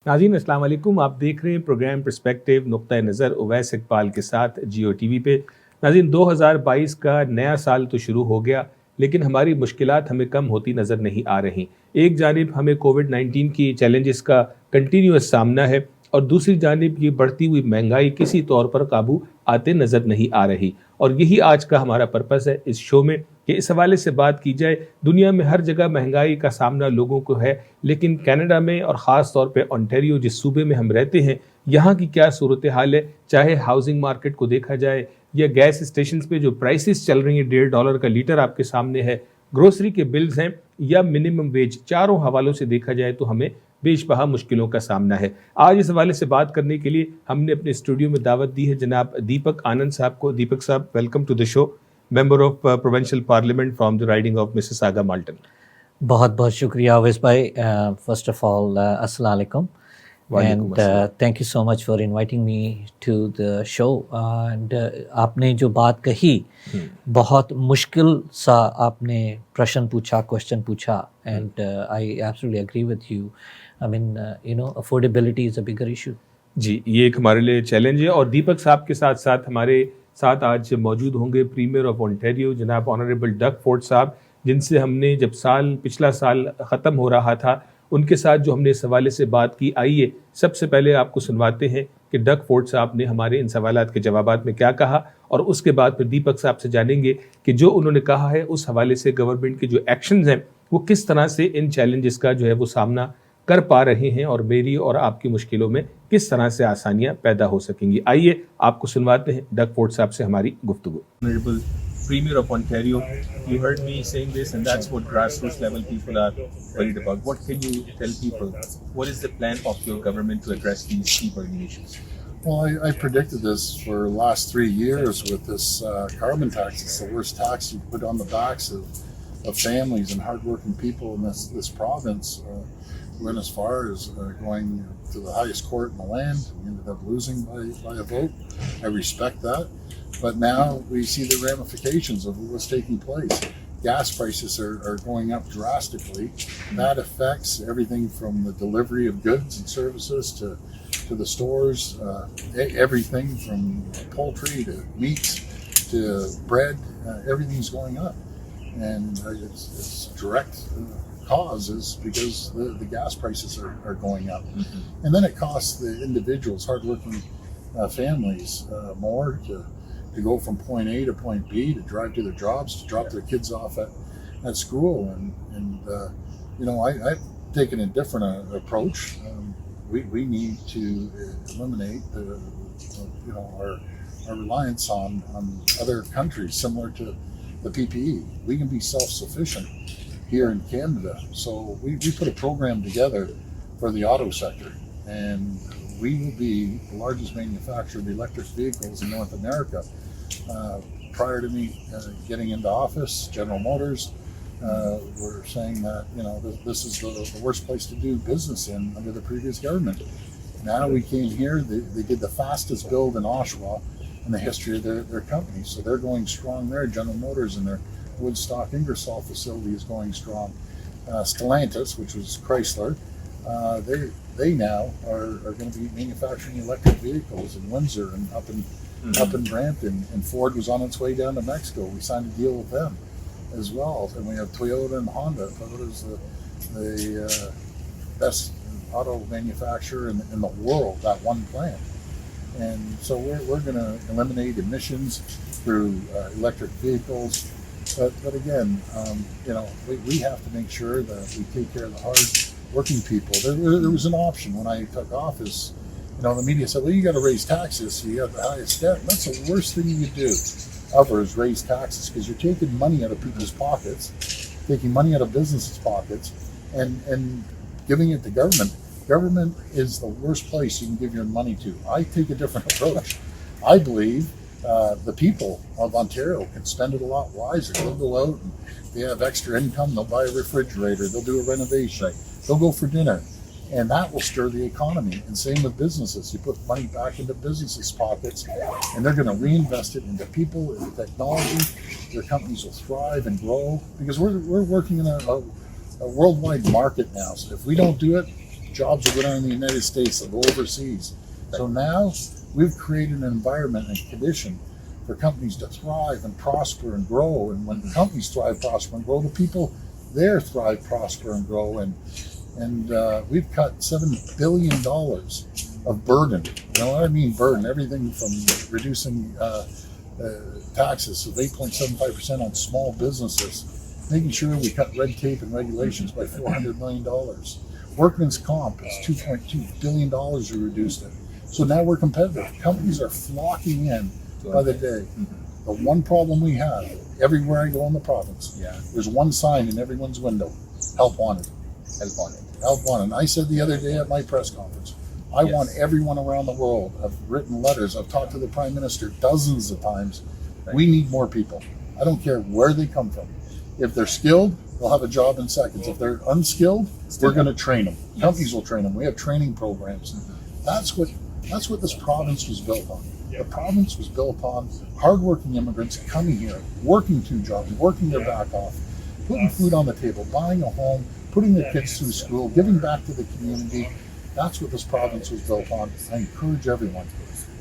नाज़रीन अस्सलाम वालेकुम। आप देख रहे हैं प्रोग्राम पर्सपेक्टिव नुक्ता नज़र उवैस इकबाल के साथ जियो टीवी पे। नाज़रीन 2022 का नया साल तो शुरू हो गया, लेकिन हमारी मुश्किलात हमें कम होती नज़र नहीं आ रही। एक जानिब हमें कोविड-19 की चैलेंजेस का कंटिन्यूअस सामना है और दूसरी जानिब ये बढ़ती हुई महंगाई किसी तौर पर काबू आते नज़र नहीं आ रही। और यही आज का हमारा पर्पस है इस शो में कि इस हवाले से बात की जाए। दुनिया में हर जगह महंगाई का सामना लोगों को है, लेकिन कनाडा में और ख़ास तौर पे ओंटारियो जिस सूबे में हम रहते हैं, यहाँ की क्या सूरत हाल है। चाहे हाउसिंग मार्केट को देखा जाए या गैस स्टेशन पे जो प्राइसेस चल रही हैं, $1.5 का लीटर आपके सामने है, ग्रोसरी के बिल्स हैं या मिनिमम वेज, चारों हवालों से देखा जाए तो हमें बेशबहा मुश्किलों का सामना है। आज इस हवाले से बात करने के लिए हमने अपने स्टूडियो में दावत दी है जनाब दीपक आनंद साहब को। दीपक साहब, welcome to the show. Member of provincial parliament from the riding of Mississauga Malton. बहुत बहुत शुक्रिया अवैस भाई। फर्स्ट ऑफ ऑल अस्सलाम वालेकुम and thank you so much for inviting me to the show. And आपने जो बात कही, बहुत मुश्किल सा आपने प्रश्न पूछा, क्वेश्चन पूछा, and I absolutely agree with you. I mean affordability is a bigger issue. जी, ये एक हमारे लिए चैलेंज है। और दीपक साहब के साथ साथ हमारे साथ आज मौजूद होंगे प्रीमियर ऑफ ओंटारियो जनाब ऑनरेबल डग फोर्ड साहब, जिनसे हमने जब पिछला साल ख़त्म हो रहा था, उनके साथ जो हमने इस हवाले से बात की। आइए सबसे पहले आपको सुनवाते हैं कि डग फोर्ड साहब ने हमारे इन सवालात के जवाबात में क्या कहा, और उसके बाद फिर दीपक साहब से जानेंगे कि जो उन्होंने कहा है उस हवाले से गवर्नमेंट के जो एक्शंस हैं वो किस तरह से इन चैलेंजेस का जो है वो सामना कर पा रहे हैं और मेरी और आपकी मुश्किलों में किस तरह से आसानियां पैदा हो सकेंगी। आइए आपको सुनवाते हैं डग फोर्ड साहब से हमारी गुफ्तगू। Honorable Premier of Ontario, you heard me saying this, and that's what grassroots level people are worried about. What can you tell people? What is the plan of your government to address these key burning issues? Well, I predicted this for the last 3 years with this carbon tax. It's the worst tax you put on the backs of families and hardworking people in this province. Went as far as going to the highest court in the land. We ended up losing by a vote. I respect that. But now we see the ramifications of what's taking place. Gas prices are going up drastically. That affects everything from the delivery of goods and services to the stores, everything from poultry to meats to bread. Everything's going up. And it's direct cause is because the gas prices are going up. Mm-hmm. And then it costs the individuals, hardworking families, more to go from point A to point B, to drive to their jobs, to drop their kids off at school. And I've taken a different approach. We need to eliminate our reliance on other countries similar to the PPE. We can be self-sufficient here in Canada. So we put a program together for the auto sector, and we will be the largest manufacturer of electric vehicles in North America. Prior to me getting into office, General Motors were saying that this is the worst place to do business in under the previous government. Now we came here, they did the fastest build in Oshawa in the history of their company. So they're going strong there. General Motors and their Woodstock Ingersoll facility is going strong. Stellantis, which was Chrysler, they now are going to be manufacturing electric vehicles in Windsor and up in Brampton. And Ford was on its way down to Mexico. We signed a deal with them as well. And we have Toyota and Honda. Toyota's the best auto manufacturer in the world, that one plant. And so we're going to eliminate emissions through electric vehicles. But again, we have to make sure that we take care of the hard-working people. There was an option when I took office. The media said, well, you got to raise taxes so you have the highest debt. And that's the worst thing you could do ever, is raise taxes, because you're taking money out of people's pockets, taking money out of businesses' pockets, and giving it to government. Government is the worst place you can give your money to. I take a different approach. I believe the people of Ontario can spend it a lot wiser. They'll go out and they have extra income. They'll buy a refrigerator. They'll do a renovation. They'll go for dinner. And that will stir the economy. And same with businesses. You put money back into businesses' pockets, and they're going to reinvest it into people, into technology. Their companies will thrive and grow, because we're working in a worldwide market now. So if we don't do it, jobs will go down in the United States, they'll go overseas. So now we've created an environment and condition for companies to thrive and prosper and grow. And when companies thrive, prosper and grow, the people there thrive, prosper and grow. And we've cut $7 billion of burden. You know what I mean? Burden, everything from reducing taxes of 8.75% on small businesses, making sure we cut red tape and regulations by $400 million. Workman's comp is $2.2 billion we reduced it. So now we're competitive. Companies are flocking in by the day. The one problem we have, everywhere I go in the province, there's one sign in everyone's window: help wanted. Help wanted. Help wanted. And I said the other day at my press conference, I want everyone around the world. I've written letters. I've talked to the Prime Minister dozens of times. We need more people. I don't care where they come from. If they're skilled, they'll have a job in seconds. If they're unskilled, we're going to train them. Companies will train them. We have training programs. That's what this province was built on. The province was built on hardworking immigrants coming here, working 2 jobs, working their back off, putting food on the table, buying a home, putting their kids through school, giving back to the community. That's what this province was built on. I encourage everyone,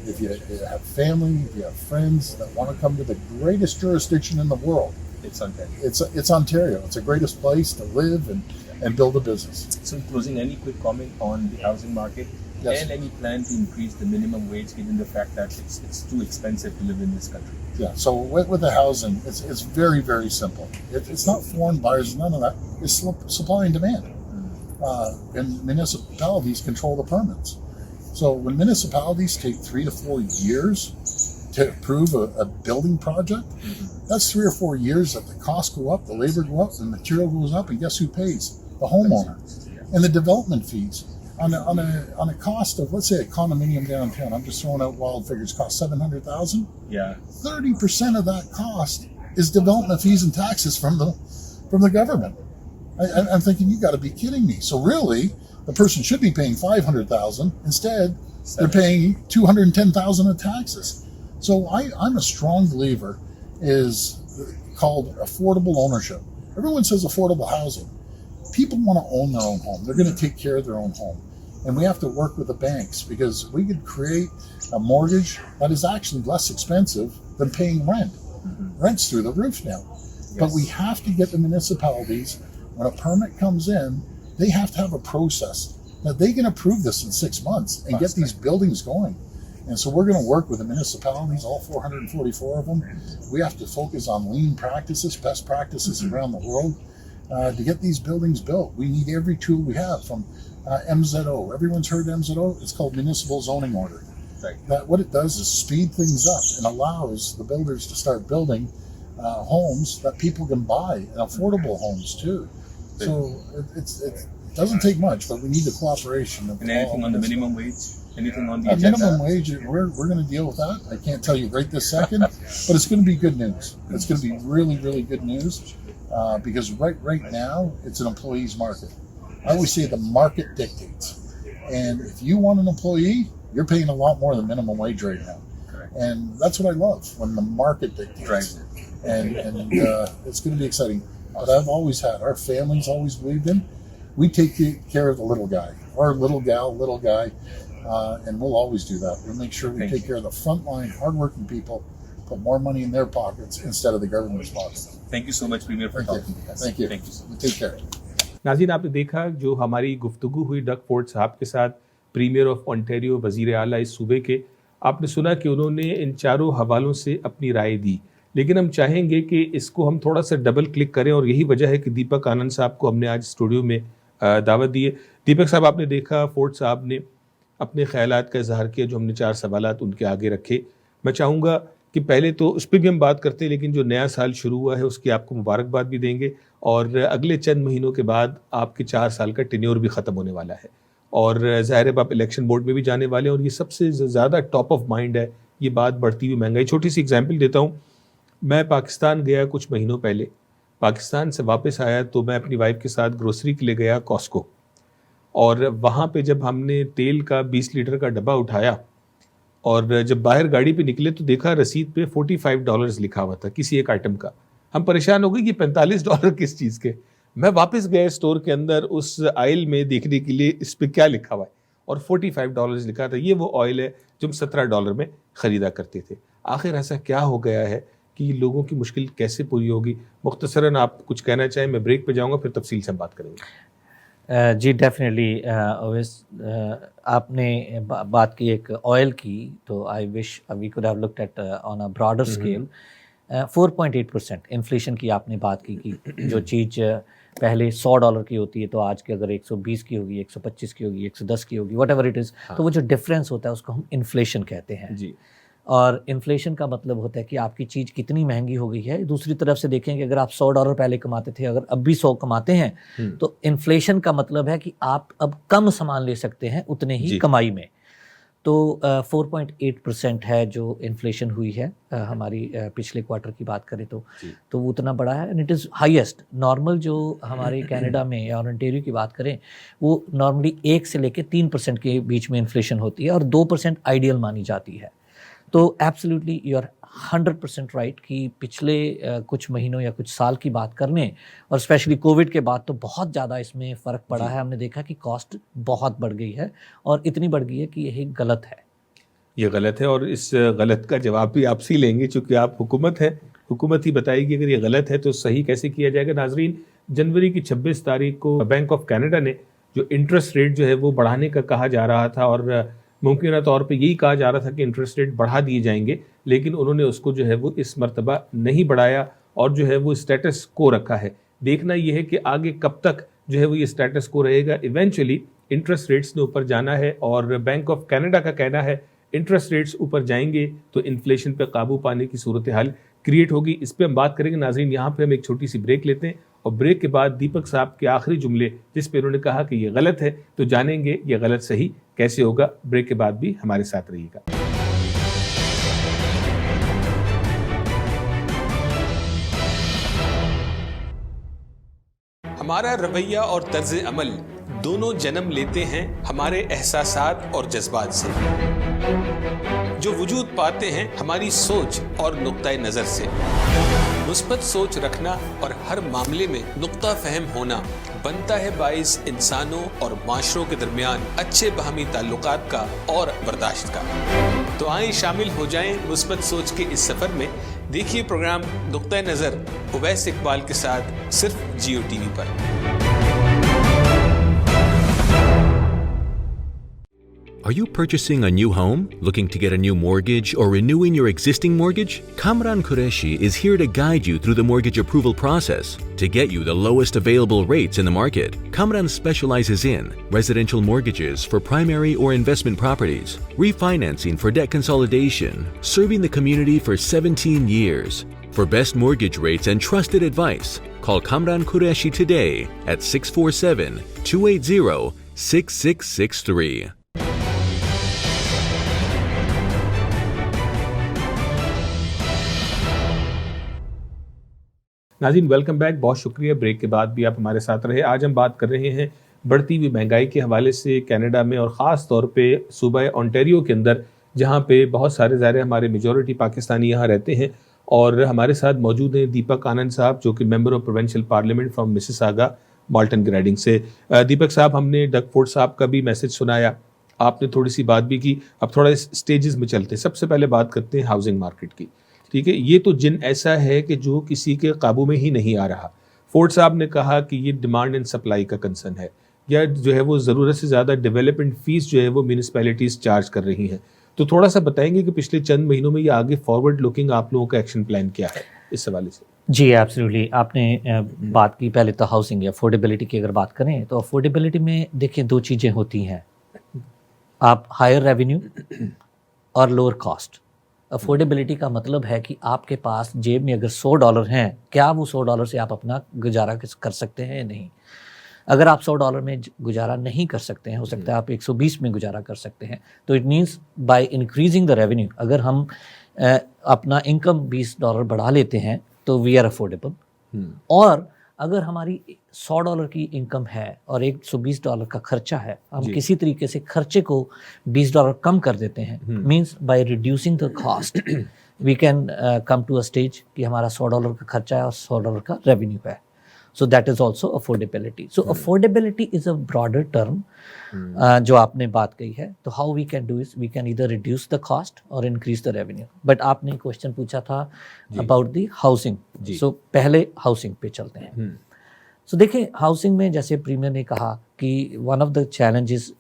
if you have family, if you have friends that want to come to the greatest jurisdiction in the world, it's Ontario. It's Ontario. It's the greatest place to live and build a business. So in closing, any quick comment on the housing market? Yes. And any plan to increase the minimum wage given the fact that it's too expensive to live in this country? Yeah, so with the housing, it's very, very simple. It's not foreign buyers, none of that. It's supply and demand. And municipalities control the permits. So when municipalities take 3 to 4 years to approve a building project, that's 3 or 4 years that the costs go up, the labor go up, the material goes up, and guess who pays? The homeowner. And the development fees. On a cost of, let's say, a condominium downtown, I'm just throwing out wild figures, cost $700,000. Yeah. 30% of that cost is development fees and taxes from the government. I'm thinking, you got to be kidding me. So really, the person should be paying $500,000. Instead, they're paying $210,000 of taxes. So I'm a strong believer is called affordable ownership. Everyone says affordable housing. People want to own their own home. They're going to take care of their own home. And we have to work with the banks because we could create a mortgage that is actually less expensive than paying rent. Rent's through the roof now. Yes. But we have to get the municipalities, when a permit comes in, they have to have a process that they can approve this in 6 months and get these buildings going. And so we're going to work with the municipalities, all 444 of them. We have to focus on lean practices, best practices around the world. To get these buildings built, we need every tool we have from MZO. Everyone's heard MZO. It's called Municipal Zoning Order. Right. That what it does is speed things up and allows the builders to start building homes that people can buy, and affordable homes too. So it doesn't take much, but we need the cooperation of and anything on the minimum wage? Anything on the minimum wage? We're going to deal with that. I can't tell you right this second, but it's going to be good news. It's going to be really, really good news. Because right now it's an employee's market. I always say the market dictates, and if you want an employee, you're paying a lot more than minimum wage right now. Correct. And that's what I love, when the market dictates. Right. And it's going to be exciting. But I've always had, our families always believed in, we take care of the little guy, or little gal, little guy, and we'll always do that. We'll make sure we take care of the frontline, hardworking people, put more money in their pockets instead of the government's pockets. Thank you so much, Premier, for talking to us. Thank you. Thank you so much. Take care. नाज़रीन, आपने देखा जो हमारी गुफ्तगू हुई Doug Ford साहब के साथ, प्रीमियर ऑफ ओंटारियो, वज़ीर आला इस सूबे के। आपने सुना कि उन्होंने इन चारों हवालों से अपनी राय दी, लेकिन हम चाहेंगे कि इसको हम थोड़ा सा डबल क्लिक करें, और यही वजह है कि दीपक आनंद साहब को हमने आज स्टूडियो में दावत दी है। दीपक साहब, आपने देखा फोर्ड साहब ने अपने ख़यालात का इजहार किया, जो हमने 4 सवालात उनके आगे रखे। मैं चाहूँगा कि पहले तो उस पर भी हम बात करते हैं, लेकिन जो नया साल शुरू हुआ है उसकी आपको मुबारकबाद भी देंगे, और अगले चंद महीनों के बाद आपके 4 साल का टेन्योर भी ख़त्म होने वाला है, और ज़ाहिर है आप इलेक्शन बोर्ड में भी जाने वाले हैं, और ये सबसे ज़्यादा टॉप ऑफ माइंड है ये बात, बढ़ती हुई महंगाई। छोटी सी एग्जाम्पल देता हूँ, मैं पाकिस्तान गया कुछ महीनों पहले, पाकिस्तान से वापस आया तो मैं अपनी वाइफ के साथ ग्रोसरी के लिए गया कॉस्को, और वहाँ पे जब हमने तेल का 20 लीटर का डब्बा उठाया और जब बाहर गाड़ी पे निकले तो देखा रसीद पे $45 लिखा हुआ था किसी एक आइटम का। हम परेशान हो गए कि $45 किस चीज़ के। मैं वापस गया स्टोर के अंदर उस आइल में देखने के लिए इस पे क्या लिखा हुआ है, और $45 लिखा था। ये वो ऑयल है जो हम $17 में ख़रीदा करते थे। आखिर ऐसा क्या हो गया है कि लोगों की मुश्किल कैसे पूरी होगी? मुख्तसरन आप कुछ कहना चाहें? मैं ब्रेक पे जाऊंगा, फिर तफसील से हम बात करेंगे। जी डेफिनेटली ओवैस, आपने बात की एक ऑयल की, तो I wish we could have looked at on a broader scale. 4.8% inflation की आपने बात की कि जो चीज़ पहले $100 की होती है तो आज की अगर 120 की होगी, 125 की होगी, 110 की होगी, वट एवर इट इज़, तो वो जो डिफरेंस होता है उसको हम इन्फ्लेशन कहते हैं जी। और इन्फ्लेशन का मतलब होता है कि आपकी चीज़ कितनी महंगी हो गई है। दूसरी तरफ से देखें कि अगर आप $100 पहले कमाते थे, अगर अब भी 100 कमाते हैं, तो इन्फ्लेशन का मतलब है कि आप अब कम सामान ले सकते हैं उतने ही कमाई में। तो 4.8% है जो इन्फ्लेशन हुई है हमारी पिछले क्वार्टर की बात करें तो वो उतना बड़ा है, and it is highest. Normal जो हमारे कनाडा में या ओंटारियो की बात करें, वो नॉर्मली 1 से लेकर 3% के बीच में इन्फ्लेशन होती है और 2% आइडियल मानी जाती है। तो एब्सोल्युटली यू आर 100% राइट कि पिछले कुछ महीनों या कुछ साल की बात करने, और स्पेशली कोविड के बाद तो बहुत ज़्यादा इसमें फ़र्क पड़ा है। हमने देखा कि कॉस्ट बहुत बढ़ गई है और इतनी बढ़ गई है कि यही गलत है। ये गलत है और इस गलत का जवाब भी आप ही लेंगे, चूँकि आप हुकूमत है, हुकूमत ही बताएगी अगर ये गलत है तो सही कैसे किया जाएगा। नाजरीन, जनवरी की 26 तारीख को बैंक ऑफ कनाडा ने जो इंटरेस्ट रेट जो है वो बढ़ाने का कहा जा रहा था, और मुमकिन तौर पे यही कहा जा रहा था कि इंटरेस्ट रेट बढ़ा दिए जाएंगे, लेकिन उन्होंने उसको जो है वो इस मर्तबा नहीं बढ़ाया और जो है वो स्टेटस को रखा है। देखना यह है कि आगे कब तक जो है वो ये स्टेटस को रहेगा। इवेंचुअली इंटरेस्ट रेट्स ने ऊपर जाना है और बैंक ऑफ कनाडा का कहना है इंटरेस्ट रेट्स ऊपर जाएंगे तो इन्फ्लेशन पे काबू पाने की सूरत हाल क्रिएट होगी। इस पर हम बात करेंगे। नाजरीन, यहाँ पे हम एक छोटी सी ब्रेक लेते हैं और ब्रेक के बाद दीपक साहब के आखिरी जुमले जिस पे उन्होंने कहा कि ये गलत है, तो जानेंगे ये गलत सही कैसे होगा। ब्रेक के बाद भी हमारे साथ रहिएगा। हमारा रवैया और तर्ज अमल दोनों जन्म लेते हैं हमारे एहसासात और जज्बात से, जो वजूद पाते हैं हमारी सोच और नुक्ता नज़र से। मुस्बत सोच रखना और हर मामले में नुक्ता फहम होना बनता है बाइस इंसानों और माशरों के दरमियान अच्छे बाहमी ताल्लुकात का और बर्दाश्त का। तो आए शामिल हो जाएं मुस्बत सोच के इस सफ़र में। देखिए प्रोग्राम नुक्ता नज़र उवैस इकबाल के साथ सिर्फ जियो टीवी पर। Are you purchasing a new home, looking to get a new mortgage, or renewing your existing mortgage? Kamran Qureshi is here to guide you through the mortgage approval process to get you the lowest available rates in the market. Kamran specializes in residential mortgages for primary or investment properties, refinancing for debt consolidation, serving the community for 17 years. For best mortgage rates and trusted advice, call Kamran Qureshi today at 647-280-6663. नाज़रीन, welcome back. बहुत शुक्रिया, break के बाद भी आप हमारे साथ रहे। आज हम बात कर रहे हैं बढ़ती हुई महंगाई के हवाले से कनाडा में, और ख़ास तौर पे सूबा ओंटारियो के अंदर, जहाँ पे बहुत सारे ज़ाहिर हमारे मेजॉरिटी पाकिस्तानी यहाँ रहते हैं। और हमारे साथ मौजूद हैं दीपक आनंद साहब, जो कि member of provincial parliament from Mississauga Malton grading से। दीपक साहब, हमने डग फोर्ड साहब का भी मैसेज सुनाया, आपने थोड़ी सी बात भी की। अब थोड़ा स्टेजेस में चलते हैं। सबसे पहले बात करते हैं हाउसिंग मार्केट की। ठीक है, ये तो जिन ऐसा है कि जो किसी के काबू में ही नहीं आ रहा। फोर्ड साहब ने कहा कि ये डिमांड एंड सप्लाई का कंसर्न है, या जो है वो ज़रूरत से ज़्यादा डेवलपमेंट फीस जो है वो म्यूनिसिपैलिटीज़ चार्ज कर रही हैं। तो थोड़ा सा बताएंगे कि पिछले चंद महीनों में या आगे फॉरवर्ड लुकिंग आप लोगों का एक्शन प्लान क्या है इस हवाले से? जी एब्सोल्युटली, आपने बात की पहले तो हाउसिंग या अफोर्डेबिलिटी की अगर बात करें तो अफोर्डेबिलिटी में देखिए दो चीज़ें होती हैं, आप हायर रेवेन्यू और लोअर कॉस्ट। अफोर्डेबिलिटी का मतलब है कि आपके पास जेब में अगर $100 हैं, क्या वो $100 से आप अपना गुजारा कर सकते हैं या नहीं। अगर आप $100 में गुजारा नहीं कर सकते हैं, हो सकता है आप 120 में गुजारा कर सकते हैं, तो it means by increasing the revenue, अगर हम अपना इनकम $20 बढ़ा लेते हैं तो वी आर अफोर्डेबल। और अगर हमारी $100 की इनकम है और $120 का खर्चा है, हम किसी तरीके से खर्चे को $20 कम कर देते हैं, means by reducing the cost we can come to a stage कि हमारा $100 का खर्चा है और $100 का रेवेन्यू है। So that is also affordability. So affordability is a broader term जो आपने बात कही है. तो how we can do is we can either reduce the cost or increase the revenue. But आपने क्वेश्चन पूछा था about the housing. So पहले housing पे चलते हैं. So देखिए housing में जैसे प्रीमियर ने कहा कि one of the challenges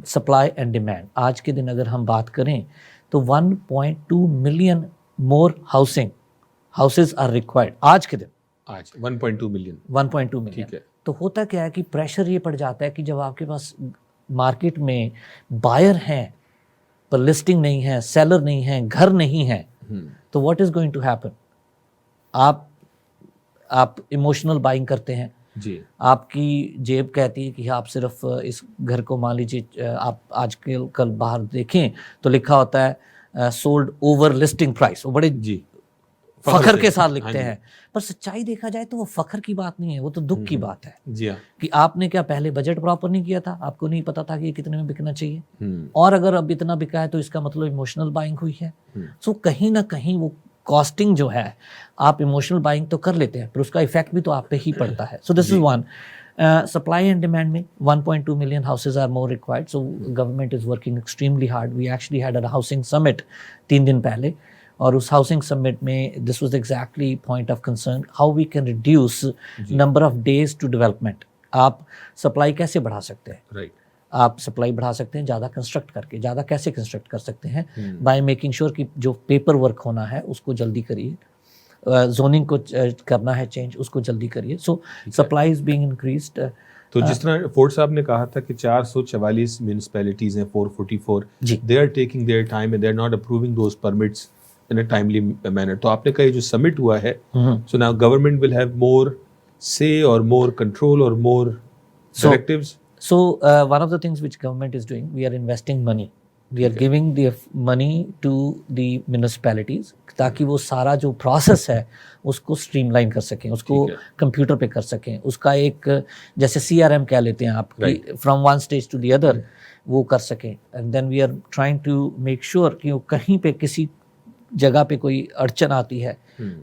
supply and demand. आज के दिन अगर हम बात करें तो 1.2 million more houses are required आज के दिन. आज 1.2 मिलियन 1.2 मिलियन. ठीक है. तो होता क्या है कि प्रेशर ये पड़ जाता है कि जब आपके पास मार्केट में बायर हैं पर लिस्टिंग नहीं है, सेलर नहीं है, घर नहीं है, तो what is going to happen? आप इमोशनल बाइंग करते हैं जी. आपकी जेब कहती है कि आप सिर्फ इस घर को मान लीजिए आप आज कल बाहर देखें तो लिखा होता है सोल्ड ओवर लिस्टिंग प्राइस. वो बड़े जी फखर के साथ लिखते हैं, पर सच्चाई देखा जाए तो वो फखर की बात नहीं है, वो तो दुख की बात है. जी हाँ. कि आपने क्या पहले बजट प्रॉपर नहीं किया था, आपको नहीं पता था कि ये कितने में बिकना चाहिए, और अगर अब इतना बिका है तो इसका मतलब इमोशनल बाइंग हुई है. सो कहीं ना कहीं वो कॉस्टिंग जो है, आप इमोशनल बाइंग तो कर लेते हैं पर उसका इफेक्ट भी तो आप पे ही पड़ता है. सो this is one. Supply and demand में 1.2 million houses are more required. So government is working extremely hard. We actually had a housing summit 3 दिन पहले, और उस हाउसिंग समिट में this was exactly point of concern, how we can reduce number of days to development. आप supply कैसे बढ़ा सकते हैं? राइट. आप सप्लाई बढ़ा सकते हैं ज़्यादा कंस्ट्रक्ट करके. ज़्यादा कैसे कंस्ट्रक्ट कर सकते हैं? बाय मेकिंग श्योर कि जो पेपर वर्क होना है उसको जल्दी करिए, जोनिंग को करना है चेंज, उसको जल्दी करिए. सो सप्लाई इज बीइंग इंक्रीज्ड. तो जिस तरह फोर्ड साहब ने कहा था कि 444 म्यूनिसिपैलिटीज हैं, 444, they are taking their time and they are not approving those permits in a timely manner. तो आपने कहा ये जो समिट हुआ है, so now government will have more से और मोर कंट्रोल और more directives. So one of the things which government is doing, we are investing money. We are giving the money to the municipalities ताकि वो सारा जो process है उसको streamline कर सकें, उसको कंप्यूटर पे कर सकें. उसका एक जैसे CRM कह लेते हैं आप, from one stage to the other वो कर सकें. And then we are trying to make sure कि वो कहीं पे किसी जगह पे कोई अड़चन आती है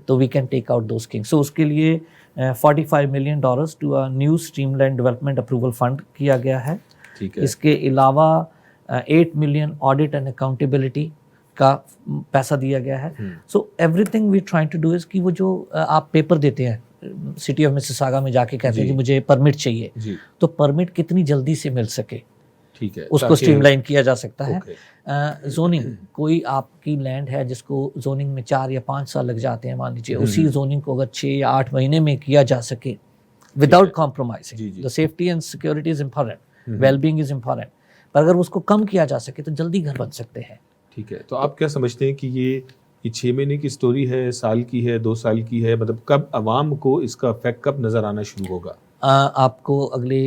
तो we can take out those things. So उसके लिए $45 million to a new streamline development approval fund किया गया है. ठीक है. इसके अलावा 8 million ऑडिट एंड अकाउंटेबिलिटी का पैसा दिया गया है. So everything we trying to do is कि वो जो आप पेपर देते हैं सिटी ऑफ मिसिसागा में जाके कहते हैं कि मुझे परमिट चाहिए, तो परमिट कितनी जल्दी से मिल सके, ठीक है, उसको स्ट्रीमलाइन किया जा सकता है. जोनिंग, कोई आपकी लैंड है जिसको जोनिंग में 4 या 5 साल लग जाते हैं मान लीजिए, उसी जोनिंग को अगर 6 या 8 महीने में किया जा सके without compromising. The safety and security is important, wellbeing is important, पर अगर उसको कम किया जा सके तो जल्दी घर बन सकते हैं. ठीक है. तो आप क्या समझते हैं कि ये 6 महीने की स्टोरी है, साल की है, 2 साल की है, मतलब कब आवाम को इसका इफेक्ट कब नजर आना शुरू होगा? आपको अगले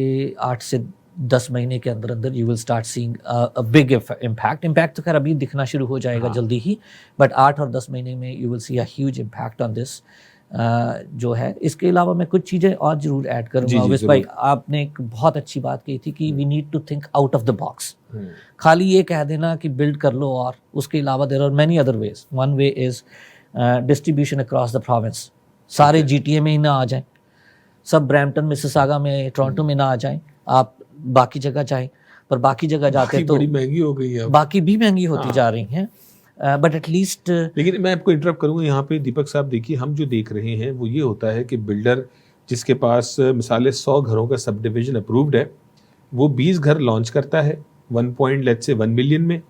8 से 10 महीने के अंदर अंदर you will start seeing a big impact. तो खैर अभी दिखना शुरू हो जाएगा जल्दी ही, बट 8 और 10 महीने में you will see a huge impact on this जो है. इसके अलावा मैं कुछ चीज़ें और जरूर ऐड करूँगा. अवैस भाई, आपने एक बहुत अच्छी बात कही थी कि we need to think out of the box. खाली ये कह देना कि बिल्ड कर लो, और उसके अलावा there are many other ways. One way is distribution across the province. सारे GTA में ही ना आ जाएं, सब ब्रैम्पटन मिसिसागा में, टोरंटो में ना आ जाएं, आप बाकी जगह जाएं. पर बाकी जगह जाते तो बड़ी महंगी हो गई है, बाकी भी महंगी होती जा रही हैं. बट एटलीस्ट, लेकिन मैं आपको इंटरप्ट करूंगा यहाँ पे दीपक साहब. देखिए, हम जो देख रहे हैं वो ये होता है कि बिल्डर जिसके पास मिसाले 100 घरों का सब डिविजन अप्रूव्ड है, वो 20 घर लॉन्च करता है 1 मिलियन में.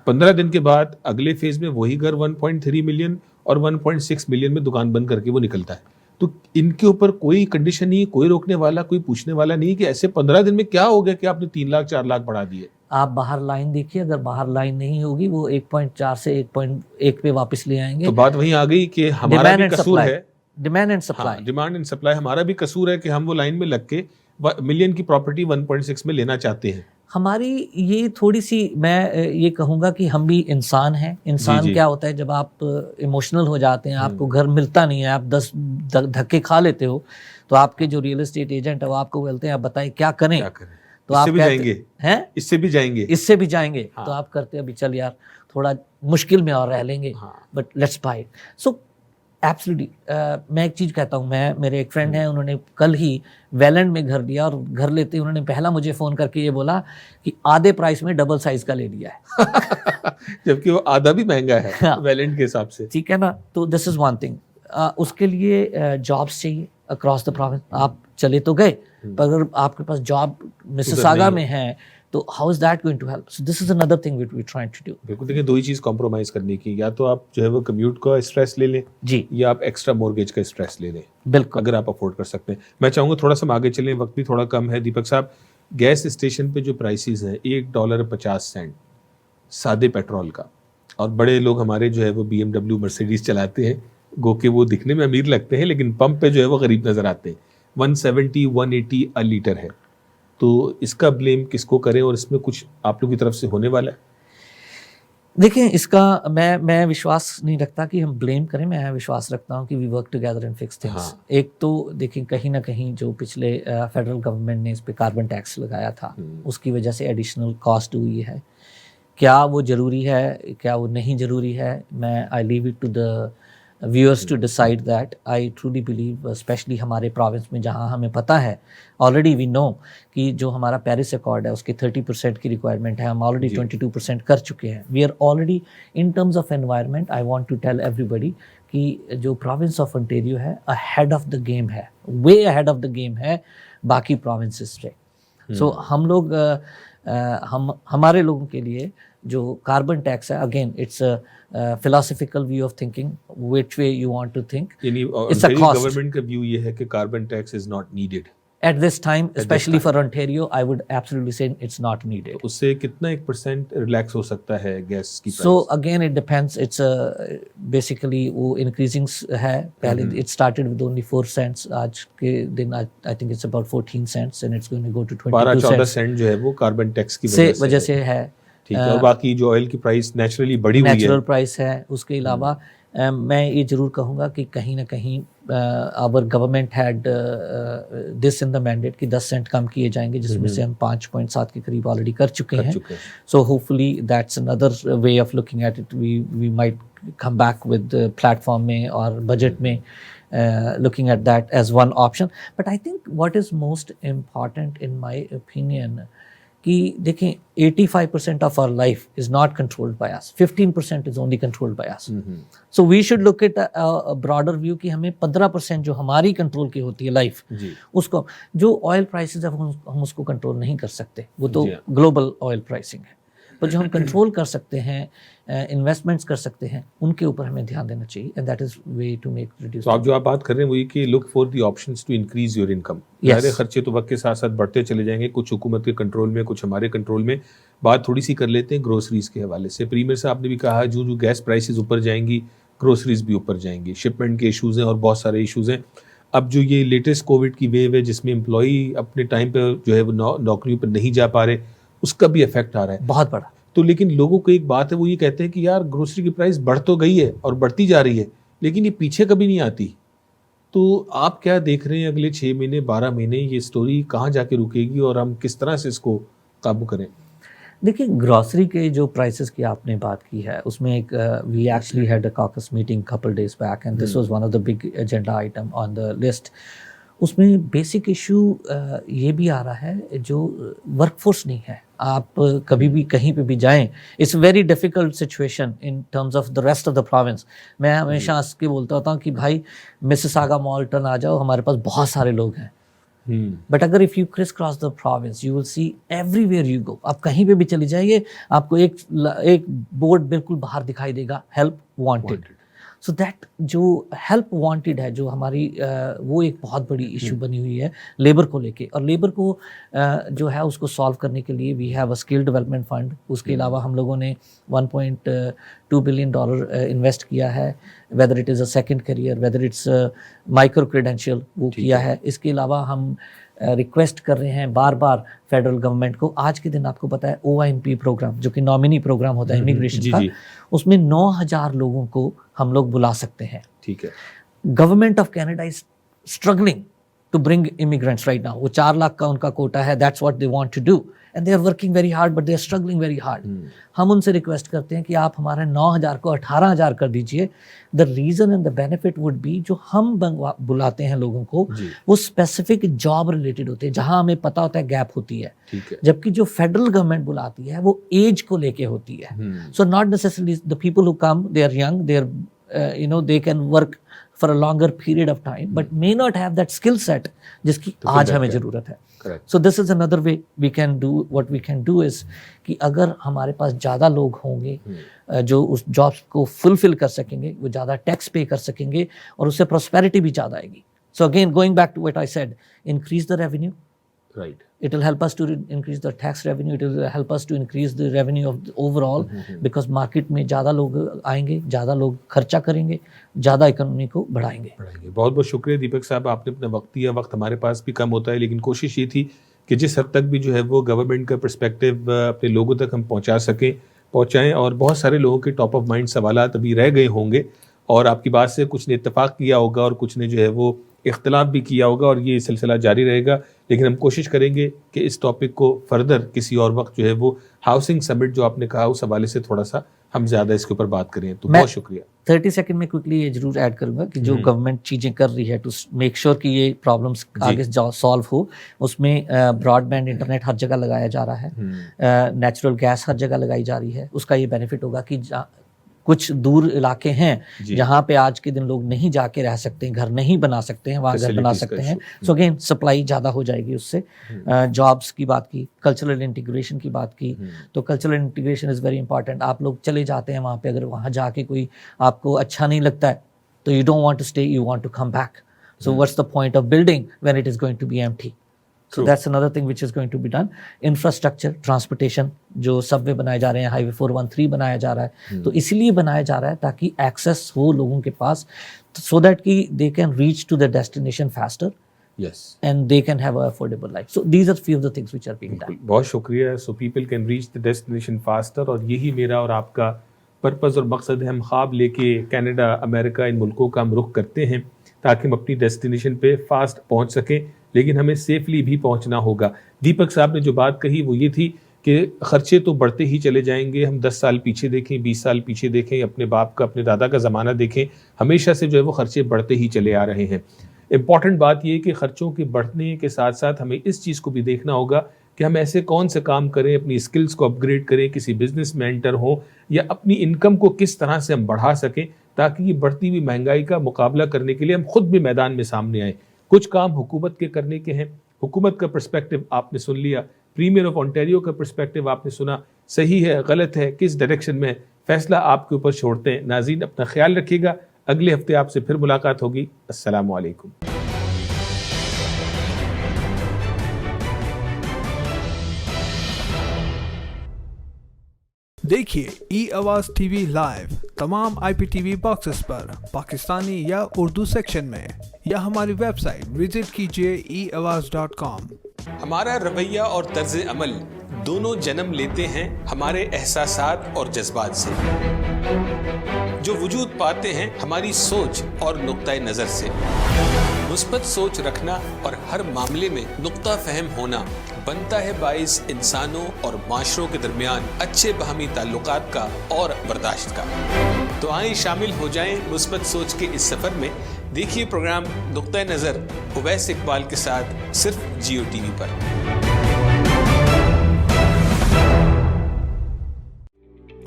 15 दिन के बाद अगले फेज में वही घर 1.3 मिलियन और 1.6 मिलियन में दुकान बंद करके वो निकलता है. तो इनके ऊपर कोई कंडीशन नहीं, कोई रोकने वाला, कोई पूछने वाला नहीं कि ऐसे 15 दिन में क्या हो गया कि आपने 3 लाख 4 लाख बढ़ा दिए. आप बाहर लाइन देखिए, अगर बाहर लाइन नहीं होगी वो 1.4 से 1.1 पे वापस ले आएंगे. तो बात वहीं आ गई कि हमारा भी कसूर है, demand and supply. Demand and supply हमारा भी कसूर है कि हम वो लाइन में लग के मिलियन की प्रॉपर्टी 1.6 में लेना चाहते हैं. हमारी ये थोड़ी सी, मैं ये कहूँगा कि हम भी इंसान हैं. इंसान क्या होता है, जब आप इमोशनल हो जाते हैं, आपको घर मिलता नहीं है, आप 10 धक्के खा लेते हो, तो आपके जो रियल एस्टेट एजेंट है वो आपको बोलते हैं आप बताइए क्या करें. तो आप जाएंगे हैं, इससे भी जाएंगे. हाँ. तो आप करते अभी चल यार थोड़ा मुश्किल में और रह लेंगे, but let's buy. So absolutely मैं एक चीज़ कहता हूँ, मेरे एक फ्रेंड हैं, उन्होंने कल ही वेलेंड में घर लिया, और घर लेते ही उन्होंने पहला मुझे फ़ोन करके ये बोला कि आधे प्राइस में डबल साइज़ का ले लिया है। जबकि वो आधा भी महंगा है हाँ। वेलेंट के हिसाब से। ठीक है ना, तो दिस इज़ वन थिंग। उसके लिए जॉब्स चाहिए अक्रॉस द प्रोविंस। आप चले तो गए, पर अगर आपके पास जॉब मिसिसागा में है तो how is that going to help? So this is another thing which we trying to do. बिल्कुल, देखिए दो ही चीज़ कॉम्प्रोमाइज़ करने की, या तो आप जो है वो कम्यूट का स्ट्रेस ले लें, जी या आप एक्स्ट्रा मॉर्गेज का स्ट्रेस ले लें, बिल्कुल। अगर आप अफोर्ड कर सकते हैं। मैं चाहूँगा थोड़ा सा हम आगे चलें, वक्त भी थोड़ा कम है। दीपक साहब, गैस स्टेशन पे जो प्राइसेस हैं $1.50 सादे पेट्रोल का, और बड़े लोग हमारे जो है वो BMW मर्सिडीज चलाते हैं, गो के वो दिखने में अमीर लगते हैं, लेकिन पंप पे जो है वो गरीब नज़र आते हैं। 170 180 अ लीटर है, तो इसका ब्लेम किसको करें, और इसमें कुछ आप लोग की तरफ से होने वाला है? देखिए, इसका मैं विश्वास नहीं रखता कि हम ब्लेम करें। मैं विश्वास रखता हूँ कि we work together and fix things. हाँ। एक तो देखिए, कहीं ना कहीं जो पिछले फेडरल गवर्नमेंट ने इस पे कार्बन टैक्स लगाया था, उसकी वजह से एडिशनल कॉस्ट हुई है। क्या वो ज़रूरी है, क्या वो नहीं ज़रूरी है, मैं I leave it to the viewers to decide that. I truly believe, specially हमारे प्रोविंस में जहाँ हमें पता है ऑलरेडी, वी नो कि जो हमारा पेरिस अकॉर्ड है उसकी 30% की रिक्वायरमेंट है, हम ऑलरेडी 22% कर चुके हैं। We are already in terms of environment, I want to tell everybody कि जो प्रोविंस ऑफ ओंटारियो है अहेड ऑफ द गेम है, way ahead of the game है बाकी प्रोविंसेस से। सो हम लोग हमारे लोगों के लिए जो कार्बन टैक्स है, again it's philosophical view of thinking, which way you want to think. यानी It's a cost. गवर्नमेंट का व्यू ये है कि carbon tax is not needed At this time, especially for Ontario, I would absolutely say it's not needed. तो उससे कितना 1% relax हो सकता है गैस की So again, it depends. It's basically वो increasing है। पहले it started with only 4 cents. आज के दिन I think it's about 14 cents and it's going to go to 22 12-14 cents Saint जो है वो कार्बन टैक्स की वजह से है। ठीक है, और बाकी जो ऑयल की प्राइस नेचुरली बढ़ी हुई है, नेचुरल प्राइस है। उसके अलावा मैं ये ज़रूर कहूँगा कि कहीं ना कहीं our government had this in the mandate कि 10 सेंट कम किए जाएंगे, जिसमें से हम 5.7 के करीब ऑलरेडी कर चुके हैं। So hopefully that's another way of looking at it. We might come back with platform में और बजट में looking at that as one option. But I think what is most important in my opinion कि देखें, 85% of our life is not controlled by us, 15% is only controlled by us. So we should look at a broader view कि हमें 15% जो हमारी control की होती है life, उसको, जो ऑयल प्राइसेस है हम उसको कंट्रोल नहीं कर सकते, वो तो ग्लोबल ऑयल प्राइसिंग है। पर जो हम कंट्रोल कर सकते हैं, इन्वेस्टमेंट्स कर सकते हैं, उनके ऊपर हमें ध्यान देना चाहिए, and that is way to make reduce. तो आप जो बात कर रहे हैं वो ये कि look for the options to increase your income. सारे खर्चे तो वक्त के साथ साथ बढ़ते चले जाएंगे, कुछ हुकूमत के कंट्रोल में, कुछ हमारे कंट्रोल में। बात थोड़ी सी कर लेते हैं ग्रोसरीज के हवाले से। प्रीमियर साहब आपने भी कहा, जो जो गैस प्राइसेस ऊपर जाएंगी, ग्रोसरीज भी ऊपर जाएंगी, शिपमेंट के इशूज़ हैं और बहुत सारे इशूज़ हैं। अब जो ये लेटेस्ट कोविड की वेव है जिसमें एम्प्लॉई अपने टाइम पर जो है वो नौकरियों पर नहीं जा पा रहे, उसका भी इफेक्ट आ रहा है बहुत बड़ा। तो लेकिन लोगों को एक बात है, वो ये कहते हैं कि यार ग्रोसरी की प्राइस बढ़ तो गई है और बढ़ती जा रही है, लेकिन ये पीछे कभी नहीं आती। तो आप क्या देख रहे हैं अगले 6 महीने 12 महीने, ये स्टोरी कहाँ जाके रुकेगी और हम किस तरह से इसको काबू करें? देखिए, ग्रोसरी के जो प्राइसेस की आपने बात की है, उसमें एक we actually had a caucus meeting couple days back and this was one of the big agenda item on the list. उसमें बेसिक इशू ये भी आ रहा है, जो वर्कफोर्स नहीं है। आप कभी भी कहीं पे भी जाएं, it's very difficult situation in terms of the rest of the province. मैं हमेशा हंस के बोलता होता हूँ कि भाई मिसिसागा मॉल्टन आ जाओ, हमारे पास बहुत सारे लोग हैं। बट अगर if you criss cross the province, you will see everywhere you go, आप कहीं पे भी चले जाइए, आपको एक बोर्ड बिल्कुल बाहर दिखाई देगा, हेल्प वांटेड। सो दैट जो हेल्प वांटेड है, जो हमारी वो एक बहुत बड़ी इशू बनी हुई है लेबर को लेके। और लेबर को जो है उसको सॉल्व करने के लिए we have a skill development fund. उसके अलावा हम लोगों ने $1.2 बिलियन इन्वेस्ट किया है, whether it is a second career, whether it's micro credential, वो किया है। इसके अलावा हम रिक्वेस्ट कर रहे हैं बार बार फेडरल गवर्नमेंट को। आज के दिन आपको पता है OIMP प्रोग्राम, जो कि नॉमिनी प्रोग्राम होता है इमिग्रेशन का, उसमें 9,000 लोगों को हम लोग बुला सकते हैं। ठीक है। Government of Canada is struggling to bring immigrants right now. वो 4 लाख का उनका कोटा है, that's what they want to do, and they are working very hard but they are struggling very hard. हम उनसे रिक्वेस्ट करते हैं कि आप हमारे 9,000 को 18,000 कर दीजिए. The reason and the benefit would be जो हम बुलाते हैं लोगों को वो स्पेसिफिक जॉब रिलेटेड होते हैं जहां हमें पता होता है गैप होती है. जबकि जो फेडरल गवर्नमेंट बुलाती है वो एज को लेके होती है. So not necessarily the people who come, they are young, they are they can work for a longer period of time but may not have that skill set जिसकी आज हमें ज़रूरत है. So this is another way we can do. What we can do is कि अगर हमारे पास ज़्यादा लोग होंगे जो उस जॉब्स को फुलफिल कर सकेंगे, वो ज़्यादा टैक्स पे कर सकेंगे और उससे प्रॉस्पेरिटी भी ज़्यादा आएगी. So again, going back to what I said, increase the revenue. Right. It will help us to increase the tax revenue. It will help us to increase the revenue of the overall because market में ज़्यादा लोग आएंगे, ज़्यादा लोग खर्चा करेंगे, ज़्यादा economy को बढ़ाएंगे. बहुत बहुत शुक्रिया दीपक साहब, आपने अपना वक्त दिया. वक्त हमारे पास भी कम होता है लेकिन कोशिश ये थी कि जिस हद तक भी जो है वो गवर्नमेंट का पर्सपेक्टिव अपने लोगों तक हम पहुँचाएँ और बहुत सारे लोगों के टॉप ऑफ माइंड सवालात अभी रह गए होंगे और आपकी बात से कुछ ने इत्तेफाक किया होगा और कुछ ने जो है वो इख्तिलाफ भी किया होगा और ये सिलसिला जारी रहेगा. लेकिन हम कोशिश करेंगे कि इस टॉपिक को फर्दर किसी और वक्त जो है वो हाउसिंग समिट जो आपने कहा उस हवाले से थोड़ा सा हम ज़्यादा इसके ऊपर बात करें. तो बहुत शुक्रिया. 30 सेकंड में क्विकली ये जरूर ऐड करूंगा कि जो गवर्नमेंट चीज़ें कर रही है टू मेक श्योर कि ये प्रॉब्लम्स आगे सॉल्व हो, उसमें ब्रॉडबैंड इंटरनेट हर जगह लगाया जा रहा है, नेचुरल गैस हर जगह लगाई जा रही है. उसका ये बेनिफिट होगा कि कुछ दूर इलाके हैं जहाँ पे आज के दिन लोग नहीं जाके रह सकते हैं, घर नहीं बना सकते हैं, वहाँ घर बना सकते हैं. सो अगेन सप्लाई ज़्यादा हो जाएगी उससे. जॉब्स की बात की, कल्चरल इंटीग्रेशन की बात की, तो cultural integration is very important. आप लोग चले जाते हैं वहाँ पे, अगर वहाँ जाके कोई आपको अच्छा नहीं लगता है तो you don't want to stay, you want to come back. So what's the point of building when it is going to be empty. So that's another thing which is going to be done. Infrastructure, transportation, जो Subway बनाए जा रहे हैं, highway 413 बनाया जा रहा है, तो इसलिए बनाया जा रहा है ताकि एक्सेस हो लोगों के पास, so that कि they can reach to the destination faster. Yes. And they can have an affordable life. So these are few of the things which are being done. बहुत शुक्रिया. So people can reach the destination faster और यही मेरा और आपका purpose और मकसद है. हम ख्वाब लेके कनाडा, अमेरिका, इन मुल्कों का हम रुख करते हैं ताकि हम अपनी डेस्टिनेशन पे फास्ट पहुंच सकें, लेकिन हमें सेफली भी पहुंचना होगा. दीपक साहब ने जो बात कही वो ये थी कि खर्चे तो बढ़ते ही चले जाएंगे. हम 10 साल पीछे देखें, 20 साल पीछे देखें, अपने बाप का, अपने दादा का ज़माना देखें, हमेशा से जो है वो खर्चे बढ़ते ही चले आ रहे हैं. इम्पॉर्टेंट बात ये है कि खर्चों के बढ़ने के साथ साथ हमें इस चीज़ को भी देखना होगा कि हम ऐसे कौन से काम करें, अपनी स्किल्स को अपग्रेड करें, किसी बिजनेस में एंटर हों या अपनी इनकम को किस तरह से हम बढ़ा सकें ताकि ये बढ़ती हुई महंगाई का मुकाबला करने के लिए हम खुद भी मैदान में सामने आए. कुछ काम हुकूमत के करने के हैं. हुकूमत का पर्सपेक्टिव आपने सुन लिया, प्रीमियर ऑफ ओंटारियो का पर्सपेक्टिव आपने सुना. सही है, गलत है, किस डायरेक्शन में, फैसला आपके ऊपर छोड़ते हैं. नाज़रीन, अपना ख्याल रखिएगा. अगले हफ्ते आपसे फिर मुलाकात होगी. अस्सलामु अलैकुम. देखिए ई-आवाज़ टीवी लाइव तमाम IPTV बॉक्सेस पर पाकिस्तानी या उर्दू सेक्शन में, या हमारी वेबसाइट विजिट कीजिए eawaz.com. हमारा रवैया और तर्ज अमल दोनों जन्म लेते हैं हमारे एहसासात और जज्बात से, जो वजूद पाते हैं हमारी सोच और नुक्ता नज़र से. मुस्बत सोच रखना और हर मामले में नुक्ता फहम होना बनता है बाइस इंसानों और माशरों के दरमियान अच्छे बाहमी ताल्लुकात का और बर्दाश्त का. तो आइए शामिल हो जाएं मुस्बत सोच के इस सफ़र में. देखिए प्रोग्राम नुक्ता नज़र उवैस इकबाल के साथ सिर्फ जियो TV पर.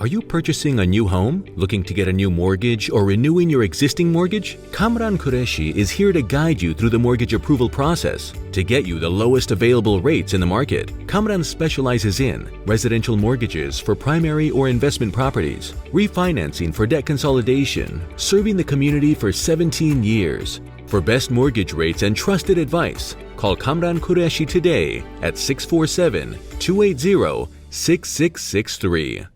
Are you purchasing a new home, looking to get a new mortgage, or renewing your existing mortgage? Kamran Qureshi is here to guide you through the mortgage approval process to get you the lowest available rates in the market. Kamran specializes in residential mortgages for primary or investment properties, refinancing for debt consolidation, serving the community for 17 years. For best mortgage rates and trusted advice, call Kamran Qureshi today at 647-280-6663.